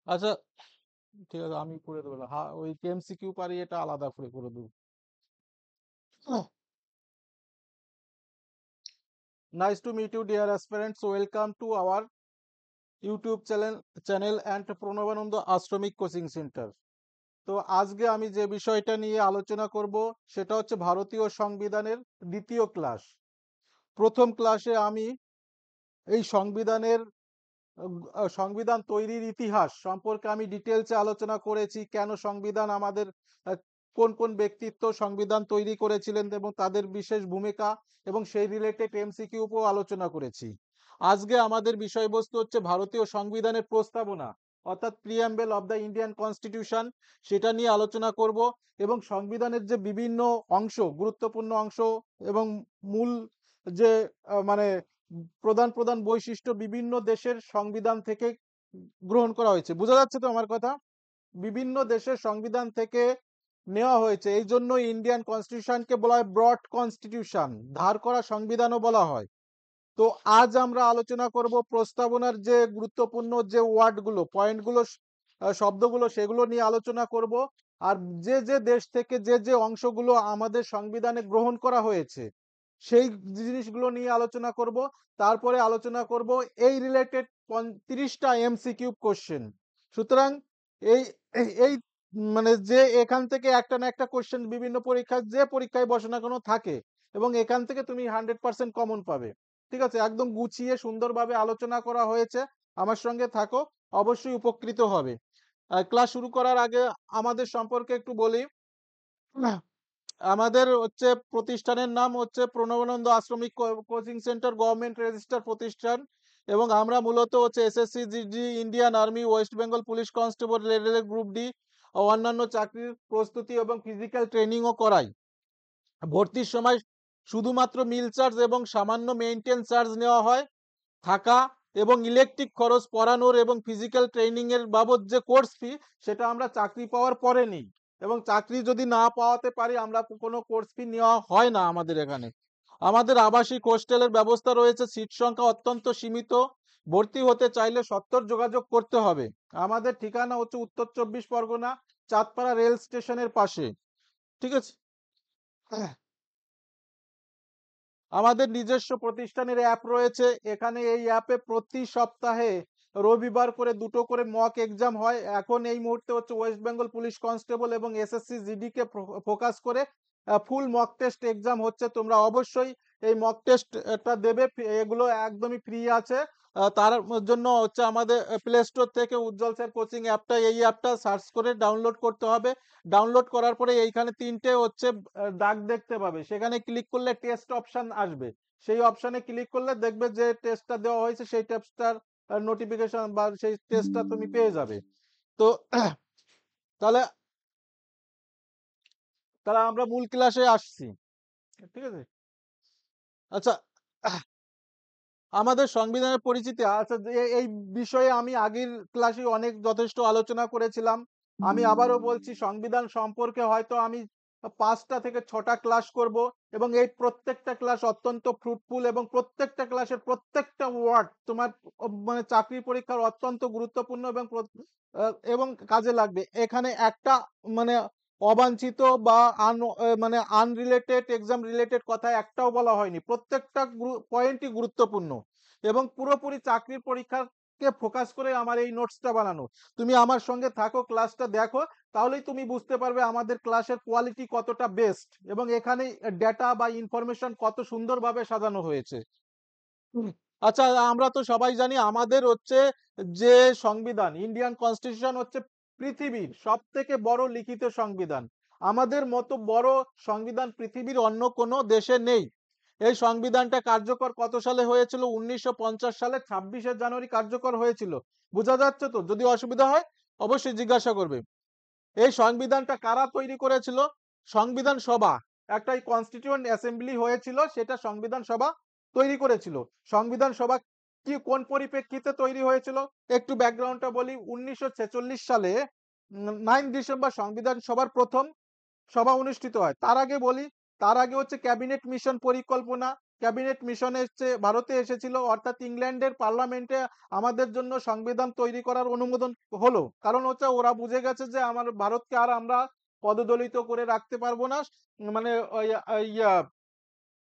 আচ্ছা, ঠিক আছে, আমি করে দেবো। হ্যাঁ, ওই এমসিকিউ পারি, এটা আলাদা করে করে দেবো। Nice to meet you, dear aspirants. Welcome to our YouTube channel and Pranabananda Ashramik coaching centre. তো আজকে আমি যে বিষয়টা নিয়ে আলোচনা করব সেটা হচ্ছে ভারতীয় সংবিধানের দ্বিতীয় ক্লাস। প্রথম ক্লাসে আমি এই সংবিধান তৈরির ইতিহাস সম্পর্কে আমি ডিটেলসে আলোচনা করেছি। কেন সংবিধান আমাদের, কোন কোন ব্যক্তিত্ব সংবিধান তৈরি করেছিলেন এবং তাদের বিশেষ ভূমিকা, এবং সেই রিলেটেড এমসিকিউ উপর আলোচনা করেছি। আজকে আমাদের বিষয়বস্তু হচ্ছে ভারতীয় সংবিধানের প্রস্তাবনা, অর্থাৎ প্রিঅ্যাম্বল অফ দ্য ইন্ডিয়ান কনস্টিটিউশন, সেটা নিয়ে আলোচনা করব। এবং সংবিধানের যে বিভিন্ন অংশ, গুরুত্বপূর্ণ অংশ এবং মূল যে মানে প্রধান প্রধান বৈশিষ্ট্য বিভিন্ন দেশের সংবিধান থেকে গ্রহণ করা হয়েছে। বোঝা যাচ্ছে তো আমার কথা? বিভিন্ন দেশের সংবিধান থেকে নেওয়া হয়েছে, এই জন্য ইন্ডিয়ান কনস্টিটিউশনকে বলা হয় ব্রড কনস্টিটিউশন, ধার করা সংবিধানও বলা হয়। তো আজ আমরা আলোচনা করব প্রস্তাবনার যে গুরুত্বপূর্ণ যে ওয়ার্ডগুলো, পয়েন্টগুলো, শব্দগুলো, সেগুলো নিয়ে আলোচনা করব। আর যে যে দেশ থেকে যে যে অংশগুলো আমাদের সংবিধানে গ্রহণ করা হয়েছে সেই জিনিসগুলো নিয়ে আলোচনা করব। তারপরে আলোচনা করব এই রিলেটেড ৩৫টা এমসিকিউ কোশ্চেন। সুতরাং এই এই মানে যে এখান থেকে একটা না একটা কোশ্চেন বিভিন্ন পরীক্ষায়, যে পরীক্ষায় বসে না কোনো থাকে, এবং এখান থেকে তুমি 100% কমন পাবে। ঠিক আছে, একদম গুছিয়ে সুন্দরভাবে আলোচনা করা হয়েছে। আমার সঙ্গে থাকো, অবশ্যই উপকৃত হবে। ক্লাস শুরু করার আগে আমাদের সম্পর্কে একটু বলি। আমাদের হচ্ছে প্রতিষ্ঠানের নাম হচ্ছে Pranabananda Ashramik coaching centre, government register প্রতিষ্ঠান। এবং আমরা মূলত হচ্ছে SSC, GD, Indian army, West Bengal police constable, railway group D ও অন্যান্য চাকরির প্রস্তুতি এবং ফিজিক্যাল ট্রেনিংও করাই। ভর্তির সময় শুধুমাত্র মিল চার্জ এবং সামান্য মেইনটেন চার্জ নেওয়া হয়। থাকা এবং ইলেকট্রিক খরচ, পড়ানোর এবং ফিজিক্যাল ট্রেনিং এর বাবদ যে কোর্স ফি, সেটা আমরা চাকরি পাওয়ার পরে নিই। এবং চাকরি যদি না পাওয়াতে পারি, আমরা কোনো কোর্স ফি নেওয়া হয় না আমাদের এখানে। আমাদের আবাসিক হোস্টেলের ব্যবস্থা রয়েছে। সিট সংখ্যা অত্যন্ত সীমিত। ভর্তি হতে চাইলে সত্বর যোগাযোগ করতে হবে। আমাদের ঠিকানা হচ্ছে উত্তর 24 পরগনা, চাঁদপাড়া রেল স্টেশনের পাশে। ঠিক আছে। আমাদের নিজস্ব প্রতিষ্ঠানের অ্যাপ রয়েছে। এখানে এই অ্যাপে প্রতি সপ্তাহে রবিবার করে দুটো করে মক এক্সাম হয়। এখন এই মুহূর্তে হচ্ছে ওয়েস্ট বেঙ্গল পুলিশ কনস্টেবল এবং এসএসসি জিডি কে ফোকাস করে ফুল মক টেস্ট এক্সাম হচ্ছে। তোমরা অবশ্যই এই মক টেস্টটা দেবে। এগুলো একদমই ফ্রি আছে। তার জন্য হচ্ছে আমাদের প্লে স্টোর থেকে উজ্জ্বল স্যার কোচিং অ্যাপটা, এই অ্যাপটা সার্চ করে ডাউনলোড করতে হবে। ডাউনলোড করার পরে এইখানে তিনটে হচ্ছে দাগ দেখতে পাবে, সেখানে ক্লিক করলে টেস্ট অপশন আসবে। সেই অপশনে ক্লিক করলে দেখবে যে টেস্টটা দেওয়া হয়েছে, সেই টেস্টটার নোটিফিকেশন বা সেই টেস্টটা তুমি পেয়ে যাবে। তো তাহলে তাহলে আমরা মূল ক্লাসে আসছি। ঠিক আছে। আচ্ছা, আমাদের সংবিধানের পরিচিতি, আচ্ছা, এই বিষয়ে আমি আগের ক্লাসে অনেক যথেষ্ট আলোচনা করেছিলাম। আমি আবারও বলছি, সংবিধান সম্পর্কে হয়তো আমি 5টা থেকে 6টা ক্লাস করব। এবং এই প্রত্যেকটা ক্লাস অত্যন্ত ফ্রুটফুল, এবং প্রত্যেকটা ক্লাসের প্রত্যেকটা ওয়ার্ড তোমার মানে চাকরি পরীক্ষার অত্যন্ত গুরুত্বপূর্ণ এবং এবং কাজে লাগবে। এখানে একটা মানে অবাঞ্ছিত বা মানে আনরিলেটেড, এক্সাম রিলেটেড কথা একটাও বলা হয়নি। প্রত্যেকটা পয়েন্টই গুরুত্বপূর্ণ এবং পুরোপুরি চাকরির পরীক্ষাকে ফোকাস করে আমার এই নোটসটা বানানো। তুমি আমার সঙ্গে থাকো, ক্লাসটা দেখো, তাহলেই তুমি বুঝতে পারবে আমাদের ক্লাসের কোয়ালিটি কতটা বেস্ট এবং এখানে ডেটা বা ইনফরমেশন কত সুন্দরভাবে সাজানো হয়েছে। আচ্ছা, আমরা তো সবাই জানি আমাদের হচ্ছে যে সংবিধান, ইন্ডিয়ান কনস্টিটিউশন হচ্ছে পৃথিবীর সব থেকে বড় লিখিত সংবিধান। আমাদের মতো বড় সংবিধান পৃথিবীর অন্য কোনো দেশে নেই। এই সংবিধানটা কার্যকর কত সালে হয়েছিল? 1950 সালে 26শে জানুয়ারি কার্যকর হয়েছিল। বোঝা যাচ্ছে তো? যদি অসুবিধা হয় অবশ্যই জিজ্ঞাসা করবে। এই সংবিধানটা কারা তৈরি করেছিল? সংবিধান সভা, একটা কনস্টিটিউয়েন্ট অ্যাসেম্বলি হয়েছিল, সেটা সংবিধান সভা তৈরি করেছিল। সংবিধান সভা কি কোন পরিপ্রেক্ষিতে তৈরি হয়েছিল একটু ব্যাকগ্রাউন্ডটা বলি। 1946 সালে 9 ডিসেম্বর সংবিধান সভার প্রথম সভা অনুষ্ঠিত হয়। তার আগে বলি, তার আগে হচ্ছে ক্যাবিনেট মিশন পরিকল্পনা। ক্যাবিনেট মিশন এসছে, ভারতে এসেছিল, অর্থাৎ ইংল্যান্ডের পার্লামেন্টে আমাদের জন্য সংবিধান তৈরি করার অনুমোদন হলো। কারণ হচ্ছে ওরা বুঝে গেছে যে আমার ভারতকে আর আমরা পদদলিত করে রাখতে পারবো না। মানে ওই ইয়া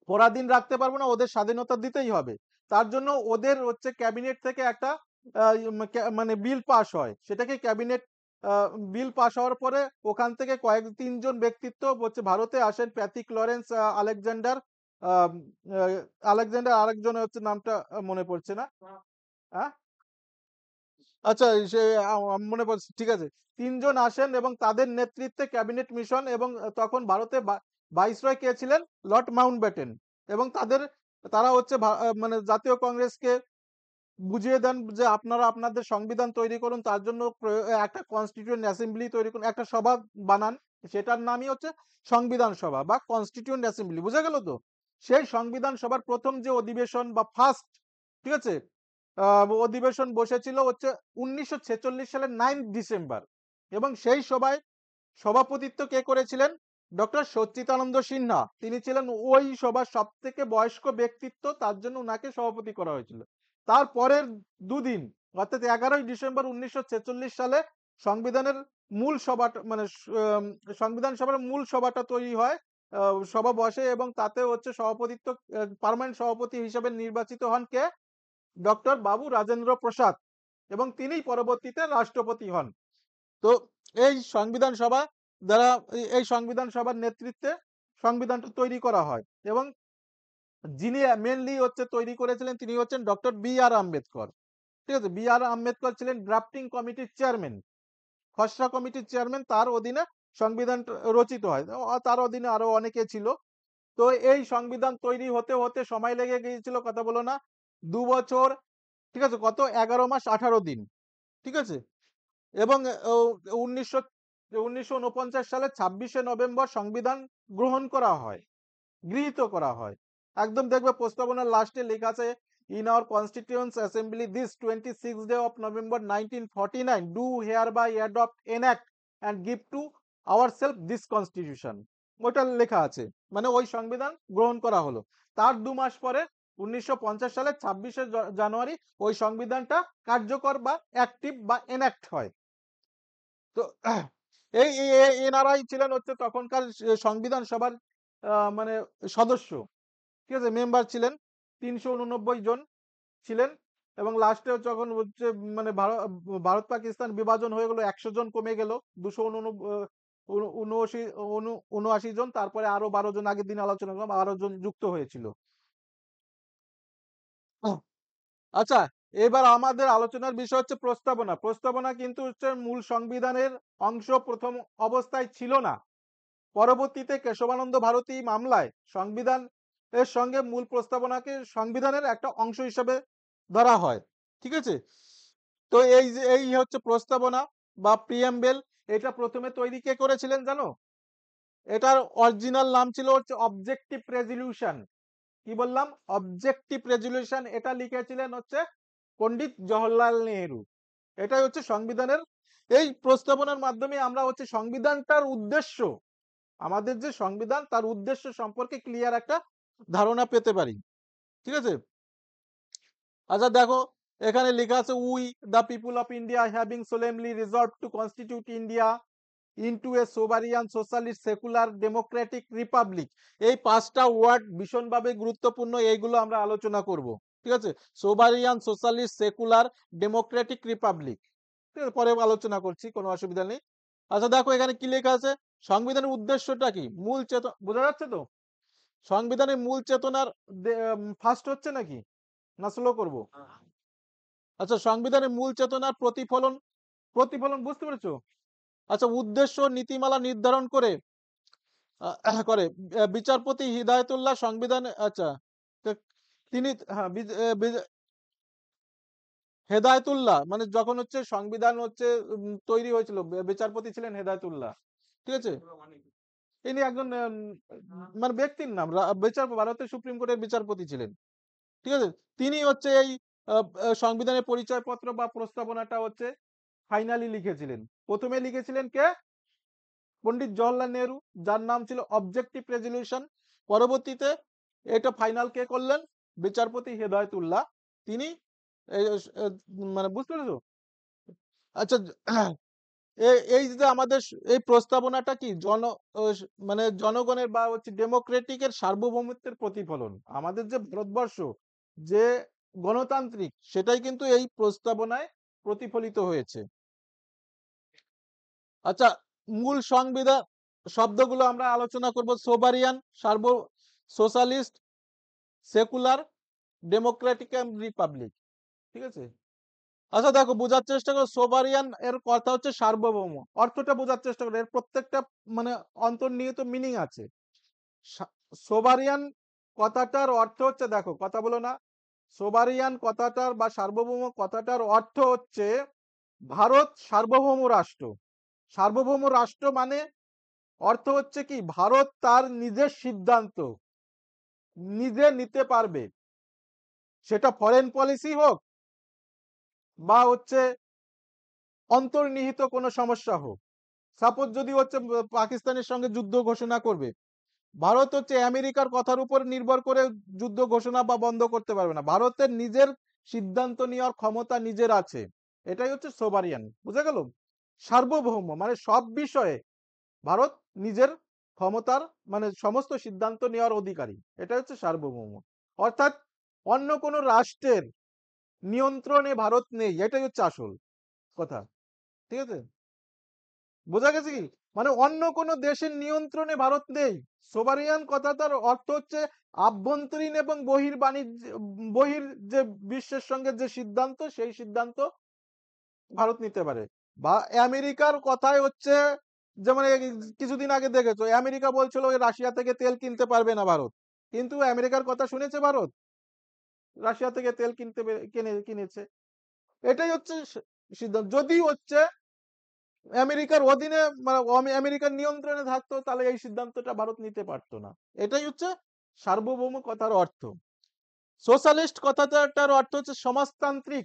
পরাধীন রাখতে পারবো না, ওদের স্বাধীনতা দিতেই হবে। তার জন্য ওদের হচ্ছে ক্যাবিনেট থেকে একটা মানে বিল পাস হয়, সেটাকে ক্যাবিনেট বিল পাস হওয়ার পরে ওখান থেকে তিনজন ব্যক্তিত্ব হচ্ছে ভারতে আসেন, প্যাথিক লরেন্স, আলেকজান্ডার, আহ, আলেকজান্ডার আরেকজন হচ্ছে নামটা মনে পড়ছে না। হ্যাঁ, আচ্ছা, সে মনে পড়ছে, ঠিক আছে। তিনজন আসেন এবং তাদের নেতৃত্বে ক্যাবিনেট মিশন, এবং তখন ভারতে ভাইসরয় কে ছিলেন? Lord Mountbatten. এবং তারা হচ্ছে মানে জাতীয় কংগ্রেসকে বুঝিয়ে দেন যে আপনারা আপনাদের সংবিধান তৈরি করুন, তার জন্য একটা কনস্টিটিউয়েন্ট অ্যাসেম্বলি তৈরি করুন, একটা সভা বানান, সেটার নামই হচ্ছে সংবিধান সভা বা কনস্টিটিউয়েন্ট অ্যাসেম্বলি। বুঝা গেল তো? সেই সংবিধান সভার প্রথম যে অধিবেশন বা ফার্স্ট, ঠিক আছে, অধিবেশন বসেছিল হচ্ছে 1946 সালের 9 ডিসেম্বর, এবং সেই সভায় সভাপতিত্ব কে করেছিলেন? ডক্টর সচ্চিদানন্দ সিনহা। তিনি ছিলেন ওই সভার সব থেকে বয়স্ক ব্যক্তিত্ব, তার জন্য উনাকে সভাপতি করা হয়েছিল। তারপরের দুদিন, অর্থাৎ 11ই ডিসেম্বর 1946 সালে সংবিধানের মূল সভাটা মানে সংবিধান সভার মূল সভাটা তৈরি হয়, সভা বসে, এবং তাতে হচ্ছে সভাপতিত্ব পার্মানেন্ট সভাপতি হিসেবে নির্বাচিত হন কে? ডক্টর বাবু রাজেন্দ্র প্রসাদ, এবং তিনিই পরবর্তীতে রাষ্ট্রপতি হন। তো এই সংবিধান সভা দ্বারা এই সংবিধান সভার নেতৃত্বে সংবিধানটা তৈরি করা হয়, এবং যিনি মেনলি হচ্ছে তৈরি করেছিলেন তিনি হচ্ছেন ডক্টর বি আর আম্বেদকর। ঠিক আছে, বি আর আম্বেদকর ছিলেন ড্রাফটিং কমিটির চেয়ারম্যান, খসড়া কমিটির চেয়ারম্যান, তার অধীনে সংবিধান রচিত হয়। তার অধীনে আরো অনেকে ছিল। তো এই সংবিধান তৈরি হতে হতে সময় লেগে গিয়েছিল, কথা বলো না, 2 বছর। ঠিক আছে, কত? 11 মাস 18 দিন। ঠিক আছে, এবং উনিশশো 1949 সালে 26শে নভেম্বর সংবিধান গ্রহণ করা হয়, গৃহীত করা হয়। একদম দেখবে প্রস্তাবনার লাস্টে লেখা আছে, in our constituent assembly this 26 day of November 1949 do hereby adopt enact and give to our self this constitution. ওইটা লেখা আছে, মানে ওই সংবিধান গ্রহণ করা হলো। তার 2 মাস পরে 1950 সালে 26শে জানুয়ারি ওই সংবিধানটা কার্যকর বা অ্যাক্টিভ বা এনাক্ট হয়। তো এনারাই ছিলেন হচ্ছে তখনকার সংবিধান সভার মানে সদস্য। ঠিক আছে, মেম্বার ছিলেন 389 জন ছিলেন, এবং লাস্টে যখন হচ্ছে মানে ভারত পাকিস্তান বিভাজন হয়ে গেল, 100 জন কমে গেল, 279 জন, তারপরে আরো 12 জন, আগের দিন আলোচনা করলাম, 12 জন যুক্ত হয়েছিল। আচ্ছা, এবার আমাদের আলোচনার বিষয় হচ্ছে প্রস্তাবনা। প্রস্তাবনা কিন্তু হচ্ছে মূল সংবিধানের অংশ প্রথম অবস্থায় ছিল না। পরবর্তীতে কেশবানন্দ ভারতী মামলায় সংবিধান এর সঙ্গে মূল প্রস্তাবনাকে সংবিধানের একটা অংশ হিসেবে ধরা হয়। ঠিক আছে, তো এই হচ্ছে প্রস্তাবনা বা প্রিয়াম্বেল। এটা প্রথমে তৈরি কে করেছিলেন জানো? এটার অরিজিনাল নাম ছিল হচ্ছে অবজেক্টিভ রেজলিউশন। কি বললাম? Objective resolution. এটা লিখেছিলেন হচ্ছে পণ্ডিত জওহরলাল নেহেরু। এটাই হচ্ছে সংবিধানের, এই প্রস্তাবনার মাধ্যমে আমরা হচ্ছে সংবিধানটার উদ্দেশ্য, আমাদের যে সংবিধান তার উদ্দেশ্য সম্পর্কে ক্লিয়ার একটা ধারণা পেতে পারি। ঠিক আছে, আচ্ছা দেখো, এখানে লেখা আছে, we the people of India having solemnly resolved to constitute India into a sovereign socialist secular democratic republic. এই 5টা ওয়ার্ড ভীষণভাবে গুরুত্বপূর্ণ, এইগুলো আমরা আলোচনা করব। ঠিক আছে, সোভারিয়ান সোশ্যালিস্ট সেকুলার ডেমোক্রেটিক রিপাবলিক, পরে আলোচনা করছি, কোনো অসুবিধা নেই। আচ্ছা দেখো, এখানে কি লেখা আছে, সংবিধানের উদ্দেশ্যটা কি, মূল চেতনা বোঝা যাচ্ছে তো? সংবিধানের মূল চেতনার ফার্স্ট হচ্ছে নাকি, না স্লো করব? আচ্ছা, সংবিধানের মূল চেতনার প্রতিফলন, প্রতিফলন বুঝতে পেরেছো? আচ্ছা, উদ্দেশ্য নীতিমালা নির্ধারণ করে বিচারপতি হিদায়তুল্লাহ সংবিধান, আচ্ছা, তিনি, হ্যাঁ, হেদায়তুল্লাহ মানে যখন হচ্ছে সংবিধান হচ্ছে তৈরি হয়েছিল, বিচারপতি ছিলেন হেদায়তুল্লাহ। ঠিক আছে, ইনি একজন মানে ব্যক্তির নাম, ভারতের সুপ্রিম কোর্টের বিচারপতি ছিলেন। ঠিক আছে, তিনি হচ্ছে এই সংবিধানের পরিচয়পত্র বা প্রস্তাবনাটা হচ্ছে ফাইনালি লিখেছিলেন। প্রথমে লিখেছিলেন কে? পণ্ডিত জওহরলাল নেহরু, যার নাম ছিল অবজেক্টিভ রেজলিউশন। পরবর্তীতে এটা ফাইনাল কে করলেন? বিচারপতি হেদায়েতুল্লাহ। তিনি এই মানে বুঝতে পেরেছো? আচ্ছা এই যে আমাদের এই প্রস্তাবনাটা কি মানে জনগণের বা হচ্ছে ডেমোক্রেটিক এর সার্বভৌমত্বের প্রতিফলন। আমাদের যে ভারতবর্ষ যে গণতান্ত্রিক সেটাই কিন্তু এই প্রস্তাবনায় প্রতিফলিত হয়েছে। আচ্ছা, মূল সংবিধান শব্দগুলো আমরা আলোচনা করব। Sovereign, socialist, secular, democratic and republic. ঠিক আছে? আচ্ছা দেখো, বোঝার চেষ্টা করো। সোভারিয়ান এর কথা হচ্ছে সার্বভৌম। অর্থটা বোঝার চেষ্টা করো। এর প্রত্যেকটা মানে অন্তর্নিহিত মিনিং আছে। সোভারিয়ান কথাটার অর্থ হচ্ছে, দেখো কথা বলো না। সোভারিয়ান কথাটার বা সার্বভৌম কথাটার অর্থ হচ্ছে ভারত সার্বভৌম রাষ্ট্র। সার্বভৌম রাষ্ট্র মানে অর্থ হচ্ছে কি, ভারত তার নিজের সিদ্ধান্ত নিজে নিতে পারবে। সেটা ফরেন পলিসি হোক বা হচ্ছে অন্তর্নিহিত কোনো সমস্যা হোক। সাপোজ যদি হচ্ছে পাকিস্তানের সঙ্গে যুদ্ধ ঘোষণা করবে, ভারত হচ্ছে আমেরিকার কথার উপর নির্ভর করে যুদ্ধ ঘোষণা বা বন্ধ করতে পারবে না। ভারতের নিজের সিদ্ধান্ত নেওয়ার ক্ষমতা নিজের আছে। এটাই হচ্ছে সোভারিয়ান। বুঝা গেল? সার্বভৌম মানে সব বিষয়ে ভারত নিজের ক্ষমতার মানে সমস্ত সিদ্ধান্ত নেওয়ার অধিকারী। এটা হচ্ছে সার্বভৌম। অর্থাৎ অন্য কোনো রাষ্ট্রের নিয়ন্ত্রণে ভারত নেই। এটাই হচ্ছে আসল কথা। ঠিক আছে? বোঝা গেছে কি? মানে অন্য কোনো দেশের নিয়ন্ত্রণে ভারত নেই। সোভারিয়ান কথাটার অর্থ হচ্ছে আভ্যন্তরীণ এবং বহির যে বিশ্বের সঙ্গে যে সিদ্ধান্ত সেই সিদ্ধান্ত ভারত নিতে পারে। বা আমেরিকার কথাই হচ্ছে, যেমন কিছুদিন আগে দেখেছো আমেরিকা বলছিল রাশিয়া থেকে তেল কিনতে পারবে না ভারত। কিন্তু আমেরিকার কথা শুনেছে ভারত? রাশিয়া থেকে তেল কিনেছে। এটাই হচ্ছে সিদ্ধান্ত। যদি হচ্ছে আমেরিকার অধীনে মানে আমেরিকার নিয়ন্ত্রণে থাকতো তাহলে এই সিদ্ধান্তটা ভারত নিতে পারতো না। এটাই হচ্ছে সার্বভৌম কথার অর্থ। সোশ্যালিস্ট কথাটার অর্থ হচ্ছে সমাজতান্ত্রিক।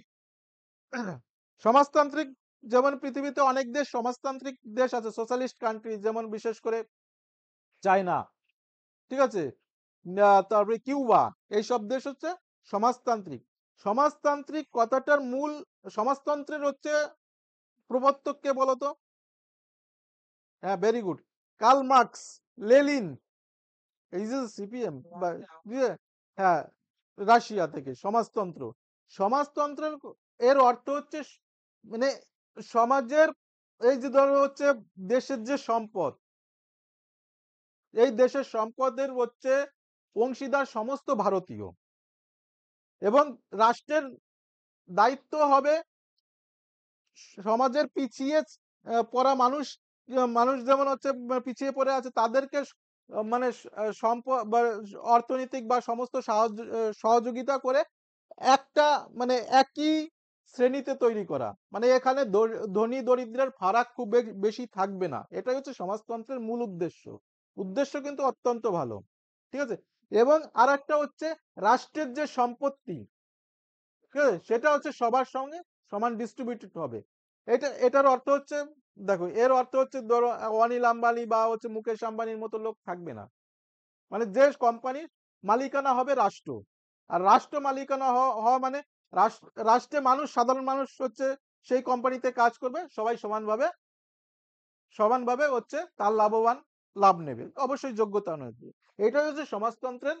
সমাজতান্ত্রিক, যেমন পৃথিবীতে অনেক দেশ সমাজতান্ত্রিক দেশ আছে, সোশ্যালিস্ট কান্ট্রি, যেমন বিশেষ করে চায়না। ঠিক আছে? তারপরে কিউবা। এইসব দেশ হচ্ছে সমাজতান্ত্রিক। সমাজতান্ত্রিক কথাটার মূল, সমাজতন্ত্রের হচ্ছে প্রবর্তক কে বলতো? হ্যাঁ, very good. Karl Marx, Lenin, এই যে সিপিএম বা ইয়ে, হ্যাঁ, রাশিয়া থেকে সমাজতন্ত্র। সমাজতন্ত্রের এর অর্থ হচ্ছে মানে সমাজের, এই যে ধরো হচ্ছে দেশের যে সম্পদ, এই দেশের সম্পদের হচ্ছে অংশীদার সমস্ত ভারতীয়, এবং রাষ্ট্রের দায়িত্ব হবে সমাজের পিছিয়ে পড়া মানুষ যেমন হচ্ছে পিছিয়ে পড়ে আছে তাদেরকে মানে সম্পদ বা অর্থনৈতিক বা সমস্ত সহযোগিতা করে একটা মানে একই শ্রেণীতে তৈরি করা। মানে এখানে ধনী দরিদ্রের ফারাক খুব বেশি থাকবে না। এটাই হচ্ছে সমাজতন্ত্রের মূল উদ্দেশ্য। উদ্দেশ্য কিন্তু অত্যন্ত ভালো। ঠিক আছে? এবং আরেকটা হচ্ছে রাষ্ট্রের যে সম্পত্তি, ঠিক আছে, সেটা হচ্ছে সবার সঙ্গে সমান ডিস্ট্রিবিউটেড হবে। এটার অর্থ হচ্ছে, দেখো এর অর্থ হচ্ছে ধরো অনিল আম্বানি বা হচ্ছে মুকেশ আম্বানির মতো লোক থাকবে না। মানে যে কোম্পানির মালিকানা হবে রাষ্ট্র, আর রাষ্ট্র মালিকানা হওয়া মানে রাষ্ট্রে মানুষ, সাধারণ মানুষ হচ্ছে সেই কোম্পানিতে কাজ করবে, সবাই সমানভাবে হচ্ছে তার লাভ নেবে, অবশ্যই যোগ্যতা অনুযায়ী। এটাই হচ্ছে সমাজতন্ত্রের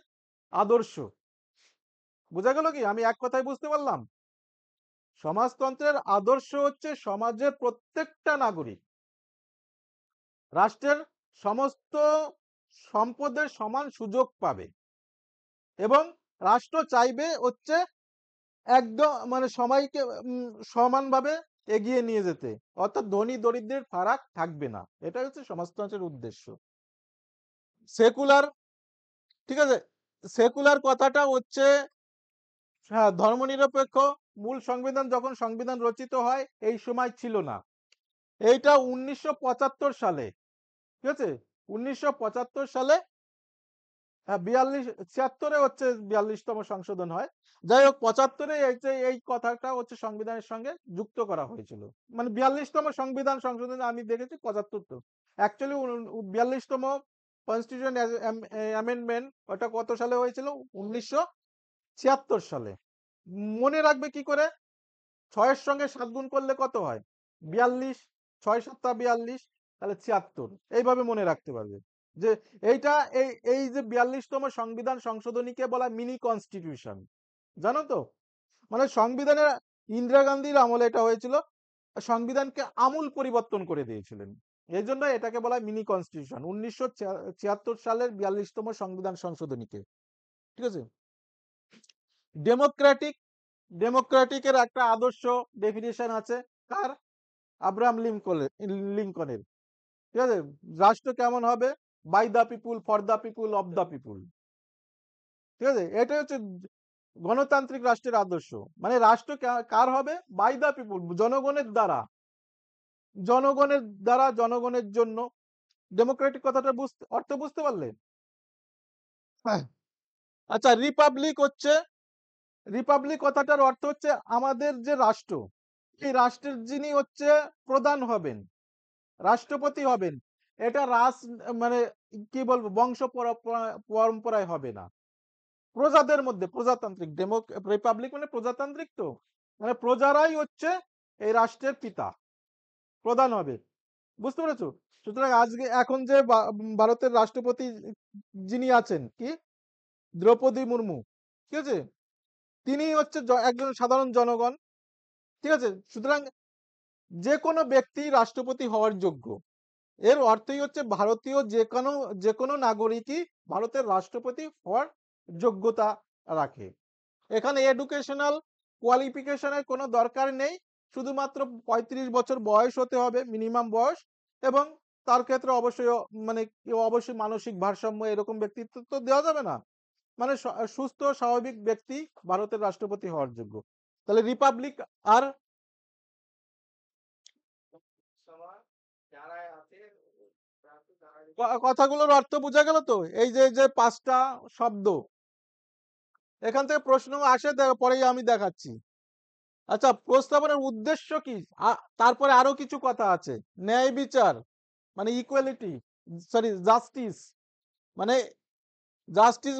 আদর্শ। বোঝা গেল কি? আমি এক কথায় বুঝতে পারলাম। সমাজতন্ত্রের আদর্শ হচ্ছে সমাজের প্রত্যেকটা নাগরিক রাষ্ট্রের সমস্ত সম্পদের সমান সুযোগ পাবে, এবং রাষ্ট্র চাইবে হচ্ছে একদম মানে সবাইকে সমানভাবে এগিয়ে নিয়ে যেতে। অর্থাৎ ধনী দরিদ্রের ফারাক থাকবে না। এটাই হচ্ছে সমাজতন্ত্রের উদ্দেশ্য। সেকুলার, ঠিক আছে, সেকুলার কথাটা হচ্ছে, হ্যাঁ, ধর্মনিরপেক্ষ। মূল সংবিধান যখন সংবিধান রচিত হয় এই সময় ছিল না। এইটা 1975 সালে, ঠিক আছে, 1975 সালে, হ্যাঁ 76 হচ্ছে 42তম সংশোধন হয়। যাই হোক, 75-এ এই কথাটা হচ্ছে সংবিধানের সঙ্গে যুক্ত করা হয়েছিল। মানে 42তম সংবিধান সংশোধনে আমি দেখেছি 75 তো, অ্যাকচুয়ালি 42তম কনস্টিটিউশন অ্যামেন্ডমেন্ট ওটা কত সালে হয়েছিল? 1976 সালে। মনে রাখবে কি করে? 6 এর সঙ্গে 7 গুণ করলে কত হয়? 42, 6 7 42, তাহলে 76। এইভাবে মনে রাখতে পারবে। যে এইটা এই যে 42 তম সংবিধান সংশোধনীকে বলা হয় মিনি কনস্টিটিউশন। জানো তো? মানে সংবিধানের ইন্দিরা গান্ধীর আমলে এটা হয়েছিল। সংবিধানকে আমূল পরিবর্তন করে দিয়েছিলেন। এজন্য এটাকে বলা হয় মিনি কনস্টিটিউশন। 1976 সালের 42 তম সংবিধান সংশোধনীকে। ঠিক আছে? ডেমোক্রেটিক ডেমোক্রেটিকের একটা আদর্শ ডেফিনিশন আছে কার? আব্রাহাম লিঙ্কনের। ঠিক আছে? রাষ্ট্র কেমন হবে? By the people, for the people, of the people. ঠিক আছে? এটাই হচ্ছে গণতান্ত্রিক রাষ্ট্রের আদর্শ। মানে রাষ্ট্র কার হবে? বাই দ্য পিপুল, জনগণের দ্বারা। জনগণের দ্বারা, জনগণের জন্য। ডেমোক্রেটিক কথাটা অর্থ বুঝতে পারলে? হ্যাঁ। আচ্ছা, রিপাবলিক কথাটার অর্থ হচ্ছে আমাদের যে রাষ্ট্র, এই রাষ্ট্রের যিনি হচ্ছে প্রধান হবেন, রাষ্ট্রপতি হবেন, এটা মানে কি বলবো, বংশ পরম্পরায় হবে না, প্রজাদের মধ্যে প্রজাতান্ত্রিক। রিপাবলিক মানে প্রজাতান্ত্রিক, তো মানে প্রজারাই হচ্ছে এই রাষ্ট্রের পিতা, প্রধান হবে। বুঝতে পেরেছো? সুতরাং আজকে এখন যে ভারতের রাষ্ট্রপতি যিনি আছেন, কি দ্রৌপদী মুর্মু, ঠিক আছে, তিনি হচ্ছে একজন সাধারণ জনগণ। ঠিক আছে? সুতরাং যে কোনো ব্যক্তি রাষ্ট্রপতি হওয়ার যোগ্য। এর অর্থই হচ্ছে ভারতীয় যে কোনো নাগরিকই ভারতের রাষ্ট্রপতি হওয়ার যোগ্যতা রাখে। এখানে এডুকেশনাল কোয়ালিফিকেশনের কোনো দরকার নেই। শুধুমাত্র 35 বছর বয়স হতে হবে, মিনিমাম বয়স। এবং তার ক্ষেত্রে অবশ্যই মানে অবশ্যই মানসিক ভারসাম্য এরকম ব্যক্তিত্ব তো দেওয়া যাবে না। মানে সুস্থ স্বাভাবিক ব্যক্তি ভারতের রাষ্ট্রপতি হওয়ার যোগ্য। তাহলে রিপাবলিক আর কথাগুলোর অর্থ বোঝা গেল তো? এই যে 5টা শব্দ, এখান থেকে প্রশ্ন আসে, পরেই আমি দেখাচ্ছি। আচ্ছা, প্রস্তাবনার উদ্দেশ্য কি? তারপরে আরো কিছু কথা আছে। ন্যায় বিচার মানে ইকুয়ালিটি, সরি জাস্টিস, মানে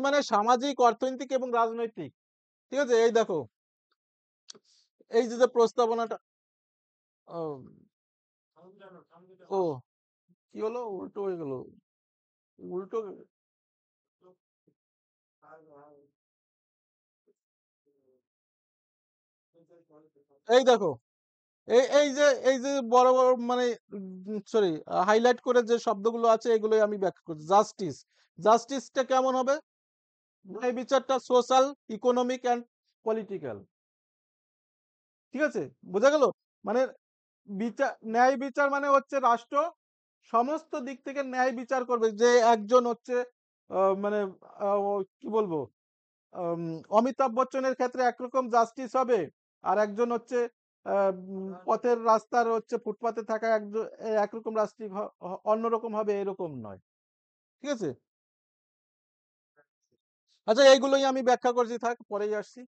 মানে সামাজিক, অর্থনৈতিক এবং রাজনৈতিক। ঠিক আছে? এই দেখো, এই যে প্রস্তাবনাটা, ও ও, কি হলো, উল্টো হয়ে গেল, উল্টো। এই দেখো, এই যে বড় বড় মানে সরি হাইলাইট করে যে শব্দগুলো আছে এগুলোই আমি ব্যাখ্যা করছি। জাস্টিসটা কেমন হবে? ন্যায় বিচারটা সোশ্যাল, ইকোনমিক অ্যান্ড পলিটিক্যাল। ঠিক আছে? বোঝা গেল? মানে ন্যায় বিচার মানে হচ্ছে রাষ্ট্র সমস্ত দিক থেকে ন্যায় বিচার করবে। যে একজন হচ্ছে মানে কি বলবো, আম, অমিতাভ বচ্চনের ক্ষেত্রে একরকম জাস্টিস হবে, আর একজন হচ্ছে পথের রাস্তার হচ্ছে ফুটপাতে থাকা একজন একরকম রাস্টিক অন্যরকম হবে, এরকম নয়। ঠিক আছে? আচ্ছা, এইগুলোই আমি ব্যাখ্যা করছি, থাক, পরেই আসছি।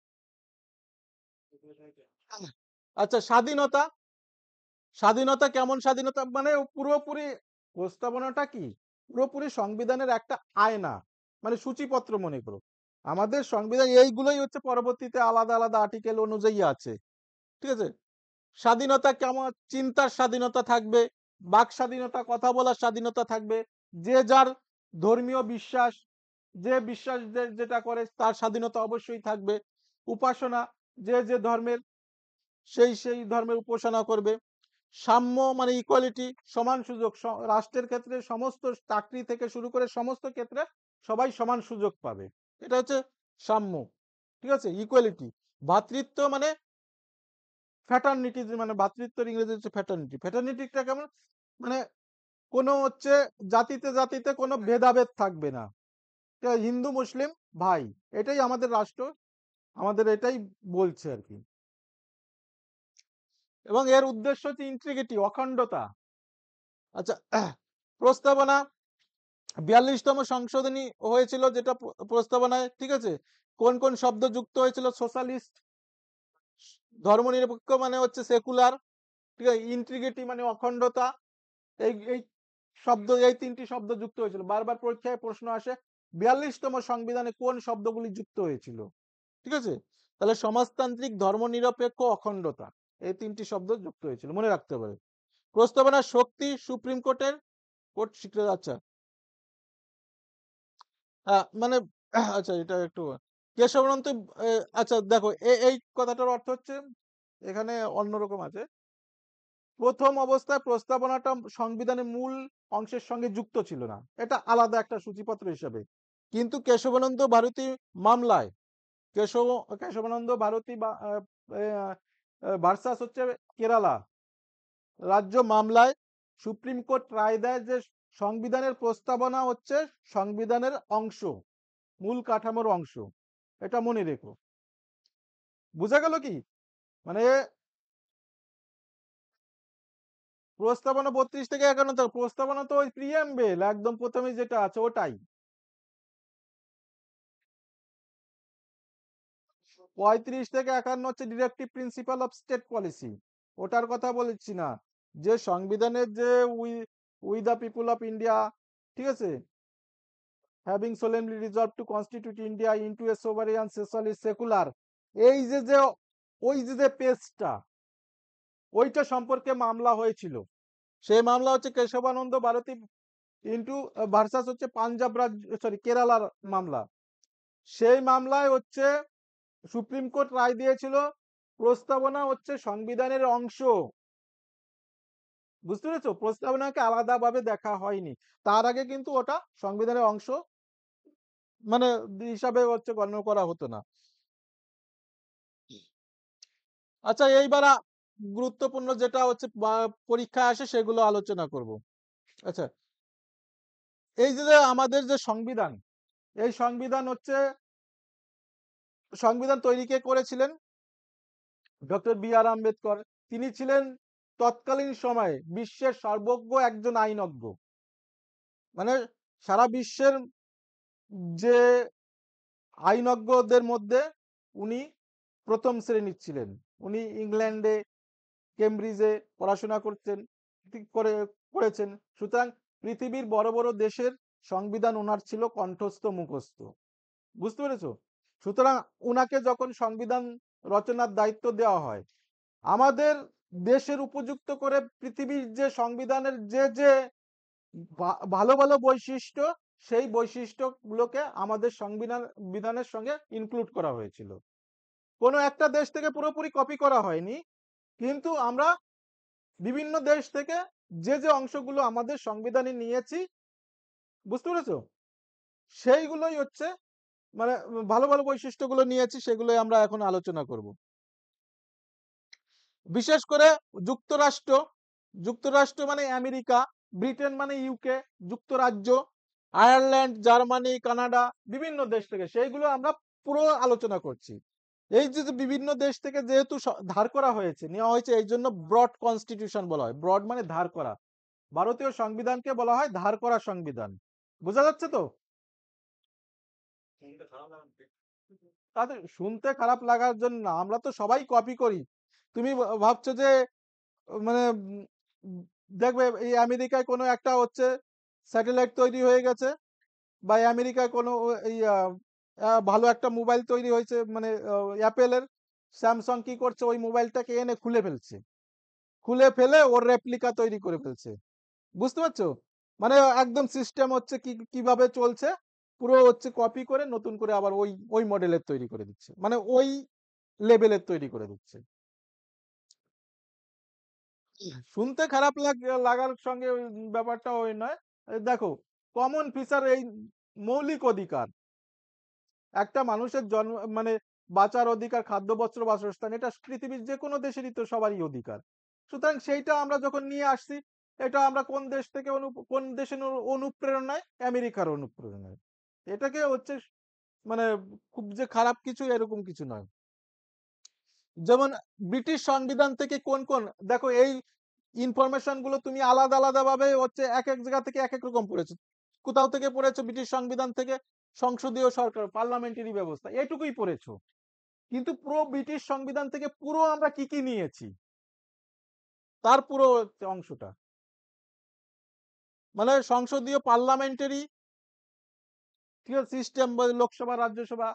আচ্ছা, স্বাধীনতা। স্বাধীনতা কেমন স্বাধীনতা? মানে পুরোপুরি প্রস্তাবনাটা কি, পুরোপুরি সংবিধানের একটা আয়না, মানে সূচিপত্র মনে করো। আমাদের সংবিধান এইগুলোই হচ্ছে পরবর্তীতে আলাদা আলাদা আর্টিকেল অনুযায়ী আছে। ঠিক আছে? স্বাধীনতা কেমন? চিন্তার স্বাধীনতা থাকবে, বাক স্বাধীনতা, কথা বলার স্বাধীনতা থাকবে, যে যার ধর্মীয় বিশ্বাস, যে বিশ্বাস যেটা করে তার স্বাধীনতা অবশ্যই থাকবে। উপাসনা, যে ধর্মের সেই ধর্মের উপাসনা করবে। সাম্য মানে ইকুয়ালিটি, সমান সুযোগ, রাষ্ট্রের ক্ষেত্রে সমস্ত চাকরি থেকে শুরু করে সমস্ত ক্ষেত্রে সবাই সমান সুযোগ পাবে, এটা হচ্ছে সাম্য। ঠিক আছে? ইকুয়ালিটি। ভ্রাতৃত্ব মানে ফ্যাটার্নিটি, মানে ভ্রাতৃত্বের ইংরেজি হচ্ছে ফ্যাটার্নিটি। ফ্যাটার্নিটিটা কেমন? মানে কোনো হচ্ছে জাতিতে জাতিতে কোনো ভেদাভেদ থাকবে না। হিন্দু মুসলিম ভাই, এটাই আমাদের রাষ্ট্র, আমাদের এটাই বলছে আর কি। এবং এর উদ্দেশ্য হচ্ছে ইন্টিগ্রিটি, অখণ্ডতা। আচ্ছা, প্রস্তাবনা 42তম সংশোধনী হয়েছিল যেটা প্রস্তাবনায়, ঠিক আছে, কোন কোন শব্দ যুক্ত হয়েছিল? সোশ্যালিস্ট, ধর্মনিরপেক্ষ মানে হচ্ছে সেকুলার, ঠিক আছে, ইন্টিগ্রিটি মানে অখণ্ডতা, এই এই শব্দ, এই ৩টি শব্দ যুক্ত হয়েছিল। বারবার পরীক্ষায় প্রশ্ন আসে ৪২তম সংবিধানে কোন শব্দগুলি যুক্ত হয়েছিল? ঠিক আছে? তাহলে সমাজতান্ত্রিক, ধর্মনিরপেক্ষ, অখণ্ডতা। এই ৩টি শব্দ যুক্ত হয়েছিল। মনে রাখতে হবে। প্রস্তাবনার শক্তি সুপ্রিম কোর্টের কোর্ট স্বীকৃত। আচ্ছা। মানে আচ্ছা, এটা একটু কেশবানন্দ এ আচ্ছা দেখো, এই কথাটার অর্থ হচ্ছে এখানে অন্যরকম আছে। ১ম অবস্থায় প্রস্তাবনাটা সংবিধানের মূল অংশের সঙ্গে যুক্ত ছিল না। এটা আলাদা একটা সূচিপত্র হিসেবে। কিন্তু কেশবানন্দ ভারতী মামলায় কেশব কেশবানন্দ ভারতী বা ভার্সাস হচ্ছে কেরালা রাজ্য মামলায় সুপ্রিম কোর্ট রায় দেয় যে সংবিধানের প্রস্তাবনা হচ্ছে সংবিধানের অংশ, মূল কাঠামোর অংশ। এটা মনে রেখো। বুঝা গেল কি? মানে প্রস্তাবনা ৩২ থেকে ৫১ প্রস্তাবনা তো ওই প্রিঅ্যাম্বল একদম ১ম এ যেটা আছে ওটাই। ৩৫ থেকে ৫১ হচ্ছে directive principal of state policy. ওটার কথা বলছি না। যে সংবিধানের যে we we the people of India, ঠিক আছে? Having solemnly resolved to constitute India into a sovereign socialist secular, এই যে ওই যে পেজটা, ওইটা সম্পর্কে মামলা হয়েছিল। সেই মামলা হচ্ছে কেশবানন্দ ভারতী ইন্টু ভার্সাস হচ্ছে পাঞ্জাব রাজ্য, সরি কেরালার মামলা। সেই মামলায় হচ্ছে সুপ্রিম কোর্ট রায় দিয়েছিল প্রস্তাবনা হচ্ছে সংবিধানের অংশ। বুঝতে পেরেছো? প্রস্তাবনাকে আলাদাভাবে দেখা হয়নি। তার আগে কিন্তু ওটা সংবিধানের অংশ মানে হিসাবে হচ্ছে গণ্য করা হতো না। আচ্ছা, এইবার গুরুত্বপূর্ণ যেটা হচ্ছে পরীক্ষায় আসে সেগুলো আলোচনা করব। আচ্ছা, এই যে আমাদের যে সংবিধান, এই সংবিধান তৈরি কে করেছিলেন? Doctor B R. আম্বেদকর। তিনি ছিলেন তৎকালীন সময়ে বিশ্বের সর্বজ্ঞ একজন আইনজ্ঞ। মানে সারা বিশ্বের যে আইনজ্ঞদের মধ্যে উনি ১ম শ্রেণীর ছিলেন। উনি ইংল্যান্ডে, কেমব্রিজে পড়াশোনা করতেন, ঠিক করেছেন। সুতরাং পৃথিবীর বড় বড় দেশের সংবিধান উনার ছিল কণ্ঠস্থ মুখস্থ। বুঝতে পেরেছো? সুতরাং উনাকে যখন সংবিধান রচনার দায়িত্ব দেওয়া হয়, আমাদের দেশের উপযুক্ত করে পৃথিবীর যে সংবিধানের যে ভালো ভালো বৈশিষ্ট্য, সেই বৈশিষ্ট্যগুলোকে আমাদের বিধানের সঙ্গে ইনক্লুড করা হয়েছিল। কোনো একটা দেশ থেকে পুরোপুরি কপি করা হয়নি, কিন্তু আমরা বিভিন্ন দেশ থেকে যে অংশগুলো আমাদের সংবিধানে নিয়েছি, বুঝতে পেরেছো? সেইগুলোই হচ্ছে মানে ভালো ভালো বৈশিষ্ট্যগুলো নিয়েছি, সেগুলোই আমরা এখন আলোচনা করব। বিশেষ করে যুক্তরাষ্ট্র, যুক্তরাষ্ট্র মানে আমেরিকা, ব্রিটেন মানে ইউকে, যুক্তরাজ্য, আয়ারল্যান্ড, জার্মানি, কানাডা, বিভিন্ন দেশ থেকে সেইগুলো আমরা পুরো আলোচনা করছি। এই যে বিভিন্ন দেশ থেকে যেহেতু ধার করা হয়েছে, নেওয়া হয়েছে, এই জন্য ব্রড কনস্টিটিউশন বলা হয়। ব্রড মানে ধার করা। ভারতীয় সংবিধানকে বলা হয় ধার করা সংবিধান। বোঝা যাচ্ছে তো? তাদের শুনতে খারাপ লাগার জন্য না, আমরা তো সবাই কপি করি। তুমি ভাবছো যে মানে দেখবে এই আমেরিকায় কোনো একটা হচ্ছে স্যাটেলাইট তৈরি হয়ে গেছে, বা আমেরিকায় কোনো এই ভালো একটা মোবাইল তৈরি হয়েছে, মানে অ্যাপেলের, স্যামসাং কি করছে, ওই মোবাইলটাকে এনে খুলে ফেলছে, খুলে ফেলে ওর রেপ্লিকা তৈরি করে ফেলছে। বুঝতে পারছো? মানে একদম সিস্টেম হচ্ছে কিভাবে চলছে, পুরো হচ্ছে কপি করে নতুন করে আবার ওই ওই মডেলের তৈরি করে দিচ্ছে, মানে ওই লেভেলের তৈরি করে দিচ্ছে। শুনতে খারাপ লাগার সঙ্গে ওই ব্যাপারটা ওই নয়। এই দেখো, কমন ফিচার, এই মৌলিক অধিকার, একটা মানুষের জন্ম মানে বাঁচার অধিকার, খাদ্য, বস্ত্র, বাসস্থান, এটা পৃথিবীর যে কোনো দেশেরই তো সবারই অধিকার। সুতরাং সেইটা আমরা যখন নিয়ে আসছি, এটা আমরা কোন দেশ থেকে কোন দেশের অনুপ্রেরণায়? আমেরিকার অনুপ্রেরণায়। এটাকে হচ্ছে মানে খুব যে খারাপ কিছু, এরকম কিছু নয়। যেমন ব্রিটিশ সংবিধান থেকে কোন দেখো, এই ইনফরমেশন গুলো তুমি আলাদা আলাদা ভাবে হচ্ছে এক এক জায়গা থেকে এক এক রকম পড়েছো। কোথাও থেকে পড়েছো ব্রিটিশ সংবিধান থেকে সংসদীয় সরকার, পার্লামেন্টারি ব্যবস্থা, এটুকুই পড়েছো। কিন্তু পুরো ব্রিটিশ সংবিধান থেকে পুরো আমরা কি কি নিয়েছি, তার পুরো অংশটা। মানে সংসদীয় পার্লামেন্টারি, ঠিক আছে, সিস্টেম, লোকসভা রাজ্যসভা,